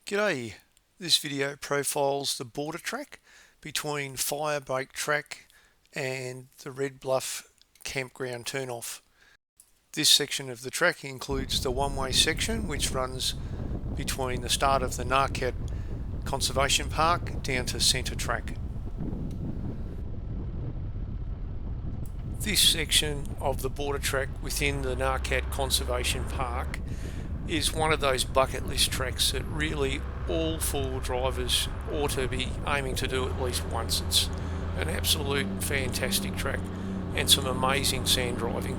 G'day, this video profiles the border track between Firebreak Track and the Red Bluff campground turnoff. This section of the track includes the one-way section which runs between the start of the Ngarkat Conservation Park down to centre track. This section of the border track within the Ngarkat Conservation Park is one of those bucket list tracks that really all four-wheel drivers ought to be aiming to do at least once. It's an absolute fantastic track and some amazing sand driving.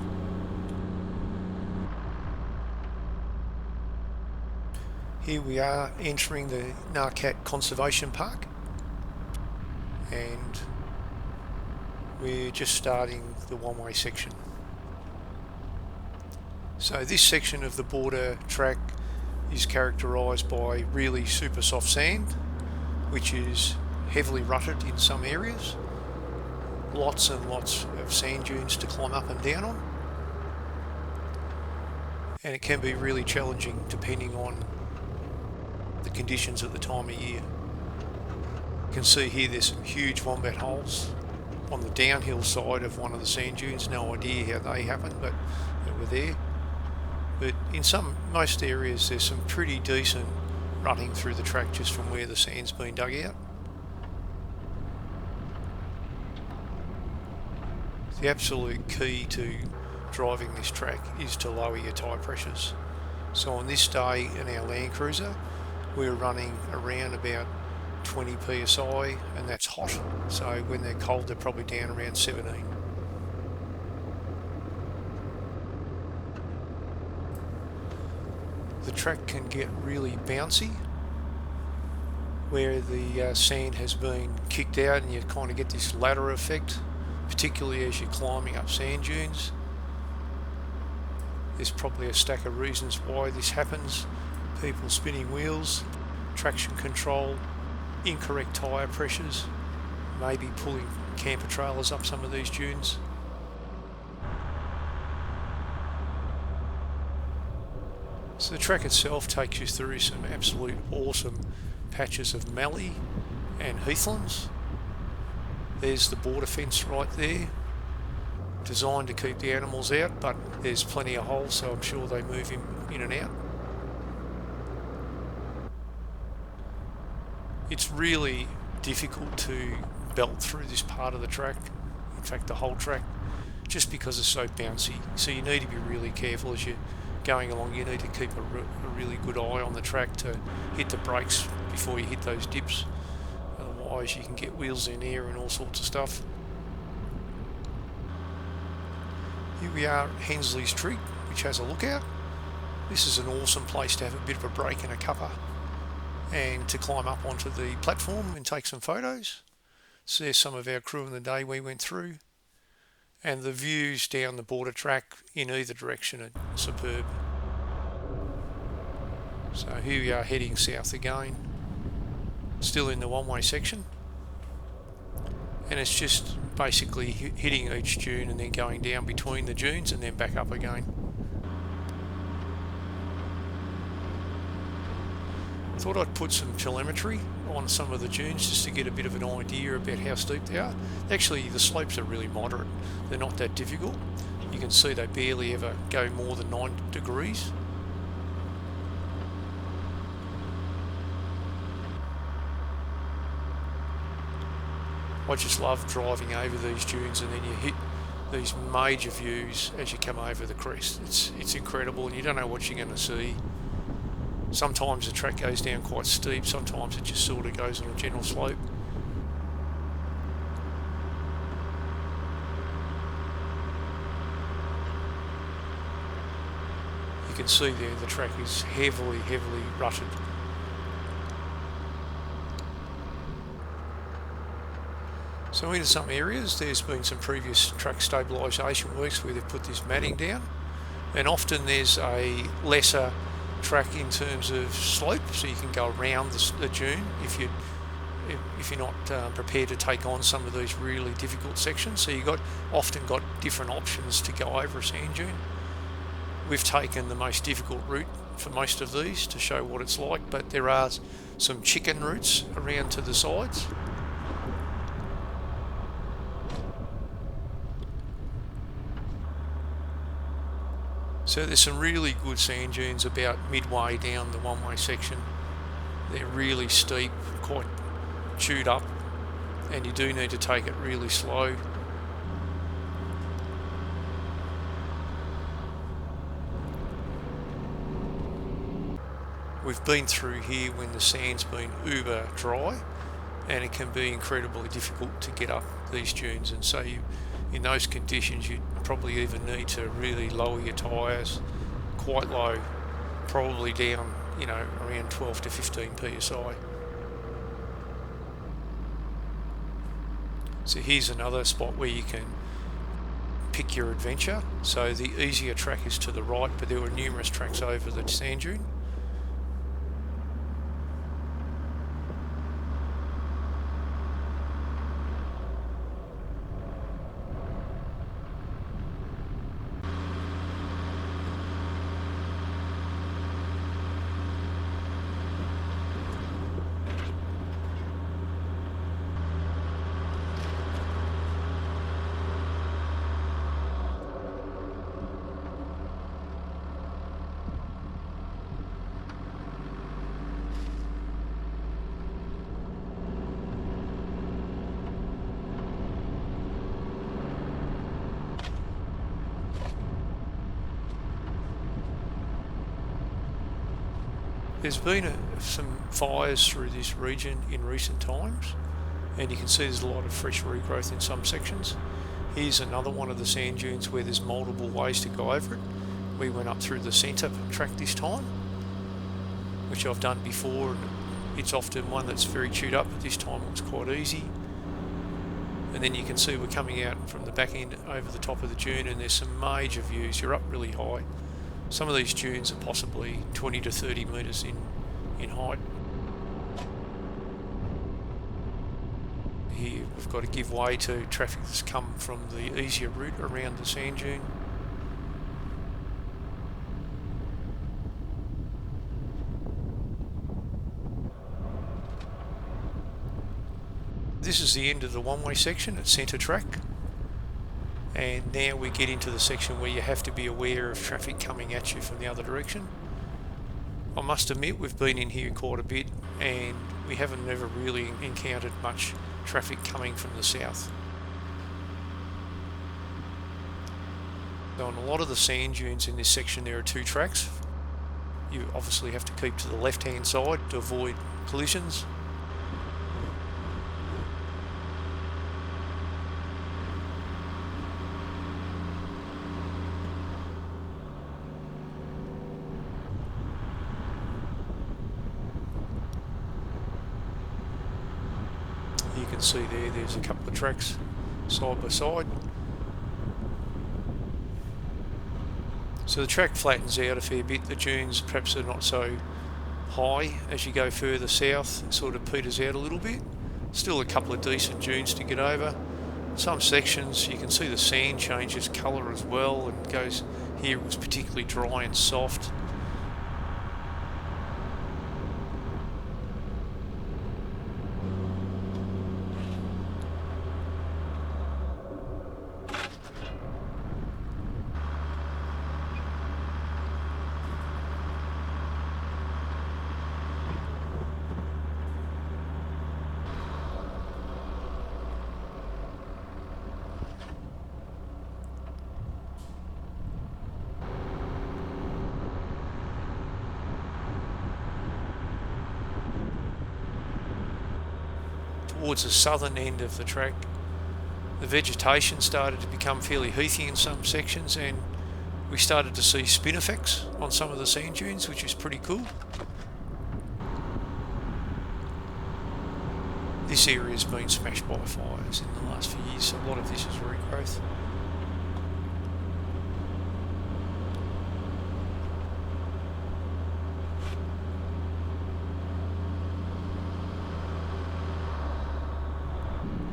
Here we are entering the Ngarkat Conservation Park, and we're just starting the one-way section. So this section of the border track is characterised by really super soft sand, which is heavily rutted in some areas. Lots and lots of sand dunes to climb up and down on. And it can be really challenging depending on the conditions at the time of year. You can see here there's some huge wombat holes on the downhill side of one of the sand dunes. No idea how they happened, but they were there. But in most areas there's some pretty decent rutting through the track just from where the sand's been dug out. The absolute key to driving this track is to lower your tyre pressures. So on this day in our Land Cruiser we're running around about 20 psi, and that's hot, so when they're cold they're probably down around 17. The track can get really bouncy where the sand has been kicked out, and you kind of get this ladder effect, particularly as you're climbing up sand dunes. There's probably a stack of reasons why this happens: people spinning wheels, traction control, incorrect tyre pressures, maybe pulling camper trailers up some of these dunes. So the track itself takes you through some absolute awesome patches of Mallee and heathlands. There's the border fence right there, designed to keep the animals out, but there's plenty of holes, so I'm sure they move him in and out. It's really difficult to belt through this part of the track, in fact the whole track, just because it's so bouncy. So you need to be really careful as you're going along. You need to keep a really good eye on the track to hit the brakes before you hit those dips. Otherwise you can get wheels in air and all sorts of stuff. Here we are at Hensley's Trig, which has a lookout. This is an awesome place to have a bit of a break and a cuppa, and to climb up onto the platform and take some photos. So there's some of our crew in the day we went through, and the views down the border track in either direction are superb. So here we are heading south again, still in the one-way section, and it's just basically hitting each dune and then going down between the dunes and then back up again. Thought I'd put some telemetry on some of the dunes just to get a bit of an idea about how steep they are. Actually, the slopes are really moderate. They're not that difficult. You can see they barely ever go more than 9 degrees. I just love driving over these dunes, and then you hit these major views as you come over the crest. It's incredible, and you don't know what you're going to see. Sometimes the track goes down quite steep, sometimes it just sort of goes on a general slope. You can see there the track is heavily rutted. So in some areas there's been some previous track stabilisation works where they've put this matting down, and often there's a lesser track in terms of slope, so you can go around the dune if you're not prepared to take on some of these really difficult sections. So you've often got different options to go over a sand dune. We've taken the most difficult route for most of these to show what it's like, but there are some chicken roots around to the sides. So there's some really good sand dunes about midway down the one-way section. They're really steep, quite chewed up, and you do need to take it really slow. We've been through here when the sand's been uber dry, and it can be incredibly difficult to get up these dunes, and so in those conditions you probably even need to really lower your tyres quite low, probably down, you know, around 12 to 15 psi. So here's another spot where you can pick your adventure. So the easier track is to the right, but there were numerous tracks over the sand dune. There's been some fires through this region in recent times, and you can see there's a lot of fresh regrowth in some sections. Here's another one of the sand dunes where there's multiple ways to go over it. We went up through the centre track this time, which I've done before, and it's often one that's very chewed up, but this time it was quite easy. And then you can see we're coming out from the back end over the top of the dune, and there's some major views. You're up really high. Some of these dunes are possibly 20 to 30 metres in height. Here we've got to give way to traffic that's come from the easier route around the sand dune. This is the end of the one-way section at centre track. And now we get into the section where you have to be aware of traffic coming at you from the other direction. I must admit we've been in here quite a bit, and we haven't ever really encountered much traffic coming from the south. So on a lot of the sand dunes in this section there are two tracks. You obviously have to keep to the left hand side to avoid collisions. You can see there's a couple of tracks side by side. So the track flattens out a fair bit. The dunes perhaps are not so high as you go further south. It sort of peters out a little bit. Still a couple of decent dunes to get over. Some sections you can see the sand changes colour as well, and goes here it was particularly dry and soft. Towards the southern end of the track, the vegetation started to become fairly heathy in some sections, and we started to see spinifex on some of the sand dunes, which is pretty cool. This area has been smashed by fires in the last few years, so a lot of this is regrowth.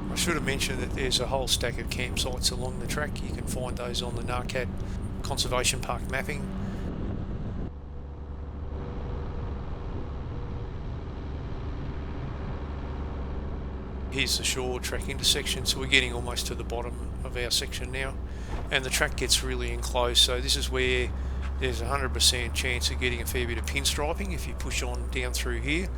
I should have mentioned that there's a whole stack of campsites along the track. You can find those on the Ngarkat Conservation Park mapping. here's the shore track intersection, so we're getting almost to the bottom of our section now, and the track gets really enclosed, so this is where there's 100% chance of getting a fair bit of pinstriping if you push on down through here.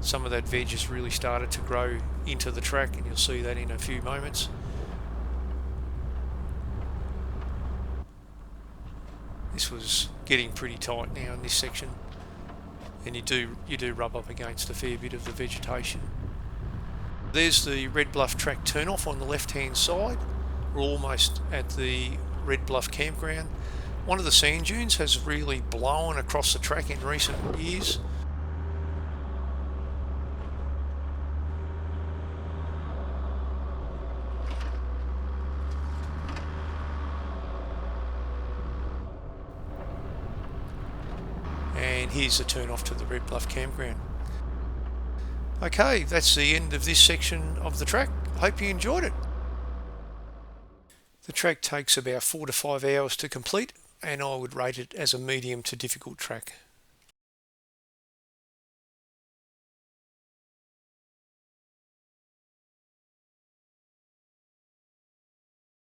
Some of that veg has really started to grow into the track, and you'll see that in a few moments. This was getting pretty tight now in this section, and you do rub up against a fair bit of the vegetation. There's the Red Bluff track turnoff on the left hand side. We're almost at the Red Bluff campground. One of the sand dunes has really blown across the track in recent years. And here's the turn off to the Red Bluff campground. Okay, that's the end of this section of the track. Hope you enjoyed it. The track takes about 4 to 5 hours to complete, and I would rate it as a medium to difficult track.